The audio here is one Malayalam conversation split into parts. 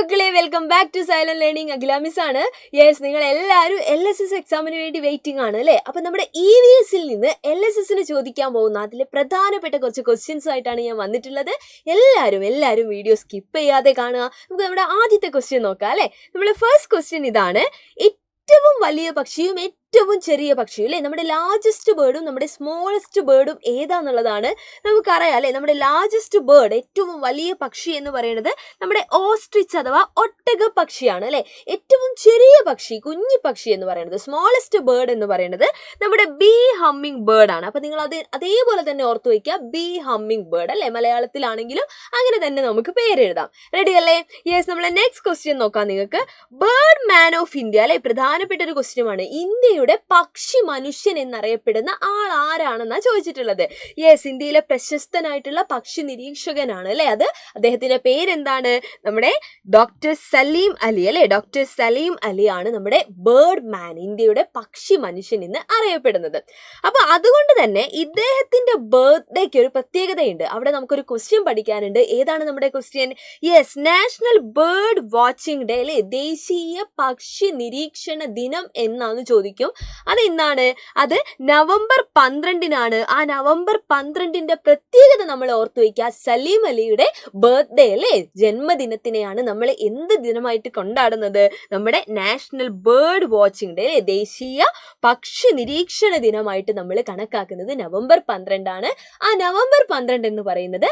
മക്കളെ, welcome back to silent learning. Akhila miss ആണ്. യെസ്, നിങ്ങൾ എല്ലാവരും LSS എക്സാമിന് വേണ്ടി വെയിറ്റിംഗ് ആണ് അല്ലേ? അപ്പം നമ്മുടെ EVSൽ നിന്ന് LSSന് ചോദിക്കാൻ പോകുന്ന അതിലെ പ്രധാനപ്പെട്ട കുറച്ച് ക്വസ്റ്റ്യൻസ് ആയിട്ടാണ് ഞാൻ വന്നിട്ടുള്ളത്. എല്ലാവരും വീഡിയോ സ്കിപ്പ് ചെയ്യാതെ കാണുക. നമുക്ക് നമ്മുടെ ആദ്യത്തെ ക്വസ്റ്റ്യൻ നോക്കാം അല്ലേ? നമ്മുടെ ഫസ്റ്റ് ക്വസ്റ്റ്യൻ ഇതാണ്. ഏറ്റവും വലിയ പക്ഷിയും ഏറ്റവും ചെറിയ പക്ഷിയും അല്ലേ, നമ്മുടെ ലാർജസ്റ്റ് ബേർഡും നമ്മുടെ സ്മോളസ്റ്റ് ബേർഡും ഏതാന്നുള്ളതാണ് നമുക്കറിയാം അല്ലേ. നമ്മുടെ ലാർജസ്റ്റ് ബേർഡ്, ഏറ്റവും വലിയ പക്ഷി എന്ന് പറയുന്നത് നമ്മുടെ ഓസ്ട്രിച്ച് അഥവാ ഒട്ടക പക്ഷിയാണ് അല്ലേ. ഏറ്റവും ചെറിയ പക്ഷി, കുഞ്ഞു പക്ഷി എന്ന് പറയുന്നത്, സ്മോളസ്റ്റ് ബേർഡ് എന്ന് പറയുന്നത് നമ്മുടെ ബീ ഹമ്മിങ് ബേർഡ് ആണ്. അപ്പൊ നിങ്ങൾ അതേപോലെ തന്നെ ഓർത്തു വയ്ക്കുക, ബീ ഹമ്മിങ് ബേർഡ് അല്ലേ. മലയാളത്തിലാണെങ്കിലും അങ്ങനെ തന്നെ നമുക്ക് പേരെഴുതാം. റെഡി അല്ലേ? യെസ്, നമ്മളെ നെക്സ്റ്റ് ക്വസ്റ്റ്യൻ നോക്കാം. നിങ്ങൾക്ക് ബേർഡ് മാൻ ഓഫ് ഇന്ത്യ അല്ലെ, പ്രധാനപ്പെട്ട ഒരു ക്വസ്റ്റ്യൻ ആണ്. ഇന്ത്യയുടെ പക്ഷി മനുഷ്യൻ എന്നറിയപ്പെടുന്ന ആൾ ആരാണെന്നാ ചോദിച്ചിട്ടുള്ളത്. യെസ്, ഇന്ത്യയിലെ പ്രശസ്തനായിട്ടുള്ള പക്ഷി നിരീക്ഷകനാണ് അല്ലെ. അദ്ദേഹത്തിന്റെ പേരെന്താണ്? നമ്മുടെ ഡോക്ടർ സലീം അലി അല്ലെ. ഡോക്ടർ സലീം അലി ആണ് നമ്മുടെ ബേർഡ് മാൻ, ഇന്ത്യയുടെ പക്ഷി മനുഷ്യൻ എന്ന് അറിയപ്പെടുന്നത്. അപ്പൊ അതുകൊണ്ട് തന്നെ ഇദ്ദേഹത്തിന്റെ ബർത്ത്ഡേക്ക് ഒരു പ്രത്യേകതയുണ്ട്. അവിടെ നമുക്കൊരു ക്വസ്റ്റ്യൻ പഠിക്കാനുണ്ട്. ഏതാണ് നമ്മുടെ question? Yes, national bird watching day അല്ലെ, ദേശീയ പക്ഷി നിരീക്ഷണ ദിനം എന്നാണ് ചോദിക്കും. അത് എന്നാണ്? അത് നവംബർ 12-നാണ്. ആ നവംബർ 12-ന്റെ പ്രത്യേകത നമ്മൾ ഓർത്തു വയ്ക്കുക. സലീം അലിയുടെ ബർത്ത്ഡേ അല്ലേ, ജന്മദിനത്തിനെയാണ് നമ്മൾ എന്ത് ദിനമായിട്ട് കൊണ്ടാടുന്നത്? നമ്മുടെ നാഷണൽ ബേർഡ് വാച്ചിങ് ഡേ അല്ലെ, ദേശീയ പക്ഷി നിരീക്ഷണ ദിനമായിട്ട് നമ്മൾ കണക്കാക്കുന്നത് നവംബർ 12-ആണ്. ആ നവംബർ 12 എന്ന് പറയുന്നത്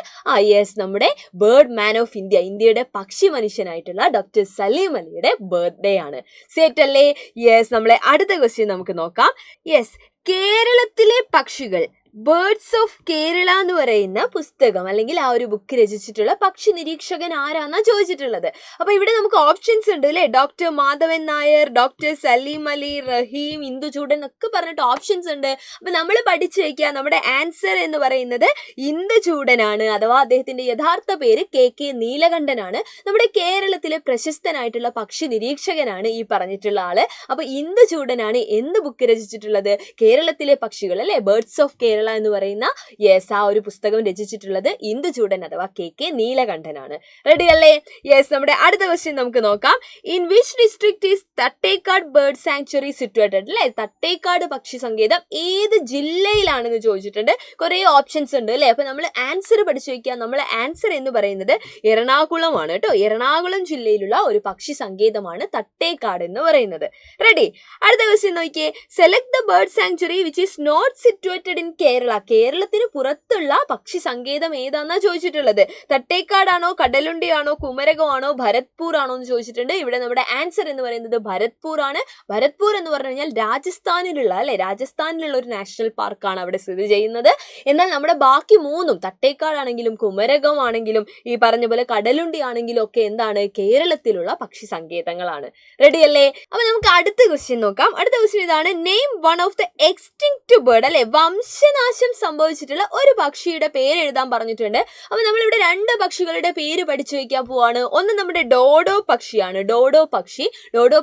യെസ്, നമ്മുടെ ബേർഡ് മാൻ ഓഫ് ഇന്ത്യ, ഇന്ത്യയുടെ പക്ഷി മനുഷ്യനായിട്ടുള്ള ഡോക്ടർ സലീം അലിയുടെ ബർത്ത്ഡേ ആണ്. സെറ്റ് അല്ലേ? യെസ്, നമ്മളെ അടുത്ത ക്വസ്റ്റ്യൻ നമുക്ക് നോക്കാം. യെസ്, കേരളത്തിലെ പക്ഷികൾ, ബേർഡ്സ് ഓഫ് കേരള എന്ന് പറയുന്ന പുസ്തകം അല്ലെങ്കിൽ ആ ഒരു ബുക്ക് രചിച്ചിട്ടുള്ള പക്ഷി നിരീക്ഷകൻ ആരാന്നാ ചോദിച്ചിട്ടുള്ളത്. അപ്പൊ ഇവിടെ നമുക്ക് ഓപ്ഷൻസ് ഉണ്ട് അല്ലെ. ഡോക്ടർ മാധവൻ നായർ, ഡോക്ടർ സലീം അലി, റഹീം, ഇന്ദുചൂഡൻ എന്നൊക്കെ പറഞ്ഞിട്ട് ഓപ്ഷൻസ് ഉണ്ട്. അപ്പൊ നമ്മൾ പഠിച്ചു വയ്ക്കുക, നമ്മുടെ ആൻസർ എന്ന് പറയുന്നത് ഇന്ദുചൂഡനാണ്. അഥവാ അദ്ദേഹത്തിന്റെ യഥാർത്ഥ പേര് KK നീലകണ്ഠനാണ്. നമ്മുടെ കേരളത്തിലെ പ്രശസ്തനായിട്ടുള്ള പക്ഷി നിരീക്ഷകനാണ് ഈ പറഞ്ഞിട്ടുള്ള ആള്. അപ്പൊ ഇന്ദുചൂഡനാണ് എന്ത് ബുക്ക് രചിച്ചിട്ടുള്ളത്? കേരളത്തിലെ പക്ഷികൾ അല്ലെ, ബേർഡ്സ് ഓഫ് കേരള എന്ന് പറയുന്ന യെസ് ആ ഒരു പുസ്തകം രചിച്ചിട്ടുള്ളത് ഇന്ദുചൂഡൻ അഥവാ KK നീലകണ്ഠനാണ്. റെഡി അല്ലേ? യെസ്, നമ്മുടെ അടുത്ത ക്വസ്റ്റ്യൻ നമുക്ക് നോക്കാം. In which district is Thattekkad bird sanctuary situated അല്ലെ. തട്ടേക്കാട് പക്ഷി സങ്കേതം ഏത് ജില്ലയിലാണെന്ന് ചോദിച്ചിട്ടുണ്ട്. കുറെ ഓപ്ഷൻസ് ഉണ്ട് അല്ലെ. അപ്പൊ നമ്മൾ ആൻസർ പഠിച്ചു വയ്ക്കുക. നമ്മളെ ആൻസർ എന്ന് പറയുന്നത് എറണാകുളമാണ് കേട്ടോ. എറണാകുളം ജില്ലയിലുള്ള ഒരു പക്ഷി സങ്കേതമാണ് തട്ടേക്കാട് എന്ന് പറയുന്നത്. റെഡി? അടുത്ത ക്വസ്റ്റ്യൻ നോക്കിയേ. Select the bird sanctuary which is not situated in Kerala. കേരളത്തിന് പുറത്തുള്ള പക്ഷി സങ്കേതം ഏതാന്നാ ചോദിച്ചിട്ടുള്ളത്. തട്ടേക്കാടാണോ, കടലുണ്ടിയാണോ, കുമരകമാണോ, ഭരത്പൂർ ആണോ എന്ന് ചോദിച്ചിട്ടുണ്ട്. ഇവിടെ നമ്മുടെ ആൻസർ എന്ന് പറയുന്നത് ഭരത്പൂർ ആണ്. ഭരത്പൂർ എന്ന് പറഞ്ഞു കഴിഞ്ഞാൽ രാജസ്ഥാനിലുള്ള അല്ലെ, രാജസ്ഥാനിലുള്ള ഒരു നാഷണൽ പാർക്കാണ് അവിടെ സ്ഥിതി ചെയ്യുന്നത്. എന്നാൽ നമ്മുടെ ബാക്കി മൂന്നും, തട്ടേക്കാടാണെങ്കിലും കുമരകമാണെങ്കിലും ഈ പറഞ്ഞ പോലെ കടലുണ്ടി ആണെങ്കിലും ഒക്കെ എന്താണ്? കേരളത്തിലുള്ള പക്ഷി സങ്കേതങ്ങളാണ്. റെഡി അല്ലേ? അപ്പൊ നമുക്ക് അടുത്ത ക്വസ്റ്റ്യൻ നോക്കാം. അടുത്ത ക്വസ്റ്റ്യൻ ഇതാണ്. Name one of the extinct bird അല്ലെ, വംശനാശം സംഭവിച്ചിട്ടുള്ള ഒരു പക്ഷിയുടെ പേര് എഴുതാൻ പറഞ്ഞിട്ടുണ്ട്. അപ്പൊ നമ്മളിവിടെ രണ്ട് പക്ഷികളുടെ പേര് പഠിച്ചു വയ്ക്കാൻ പോവാണ്. ഒന്ന് നമ്മുടെ ഡോഡോ പക്ഷിയാണ്. ഡോഡോ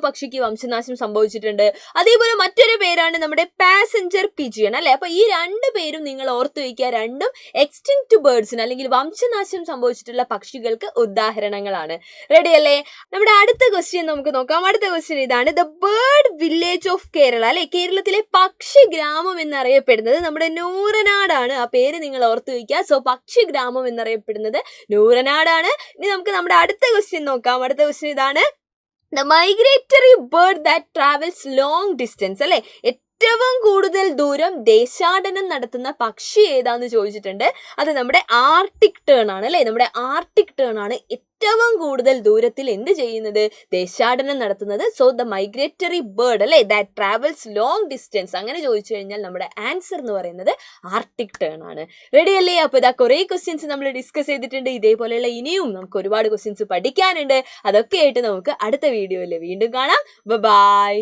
പക്ഷിക്ക് വംശനാശം സംഭവിച്ചിട്ടുണ്ട്. അതേപോലെ മറ്റൊരു പേരാണ് നമ്മുടെ പാസഞ്ചർ പിജിയൺ അല്ലെ. അപ്പൊ ഈ രണ്ട് പേരും നിങ്ങൾ ഓർത്തു വയ്ക്കുക. രണ്ടും എക്സ്റ്റിങ്ക്ട് ബേർഡ്സിന് അല്ലെങ്കിൽ വംശനാശം സംഭവിച്ചിട്ടുള്ള പക്ഷികൾക്ക് ഉദാഹരണങ്ങളാണ്. റെഡി അല്ലേ? നമ്മുടെ അടുത്ത ക്വസ്റ്റ്യൻ നമുക്ക് നോക്കാം. അടുത്ത ക്വസ്റ്റ്യൻ ഇതാണ്. The bird village of Kerala അല്ലെ, കേരളത്തിലെ പക്ഷി ഗ്രാമം എന്നറിയപ്പെടുന്നത് നമ്മുടെ നൂറനാടാണ്. ആ പേര് നിങ്ങൾ ഓർത്തു വയ്ക്കുക. സോ പക്ഷി ഗ്രാമം എന്നറിയപ്പെടുന്നത് നൂറനാടാണ്. ഇനി നമുക്ക് നമ്മുടെ അടുത്ത ക്വസ്റ്റ്യൻ നോക്കാം. അടുത്ത ക്വസ്റ്റ്യൻ ഇതാണ്. The migratory bird that travels long distance അല്ലെ, ഏറ്റവും കൂടുതൽ ദൂരം ദേശാടനം നടത്തുന്ന പക്ഷി ഏതാന്ന് ചോദിച്ചിട്ടുണ്ട്. അത് നമ്മുടെ ആർട്ടിക് ടേൺ ആണ് അല്ലെ. നമ്മുടെ ആർട്ടിക് ടേൺ ആണ് ഏറ്റവും കൂടുതൽ ദൂരത്തിൽ എന്ത് ചെയ്യുന്നത്? ദേശാടനം നടത്തുന്നത്. സോ ദ മൈഗ്രേറ്ററി ബേർഡ് അല്ലെ ദാറ്റ് ട്രാവൽസ് ലോങ് ഡിസ്റ്റൻസ്, അങ്ങനെ ചോദിച്ചു കഴിഞ്ഞാൽ നമ്മുടെ ആൻസർ എന്ന് പറയുന്നത് ആർട്ടിക് ടേൺ ആണ്. റെഡി അല്ലേ? അപ്പൊ ഇതാ കുറെ ക്വസ്റ്റ്യൻസ് നമ്മൾ ഡിസ്കസ് ചെയ്തിട്ടുണ്ട്. ഇതേപോലെയുള്ള ഇനിയും നമുക്ക് ഒരുപാട് ക്വസ്റ്റ്യൻസ് പഠിക്കാനുണ്ട്. അതൊക്കെ ആയിട്ട് നമുക്ക് അടുത്ത വീഡിയോയിൽ വീണ്ടും കാണാം. ബൈ.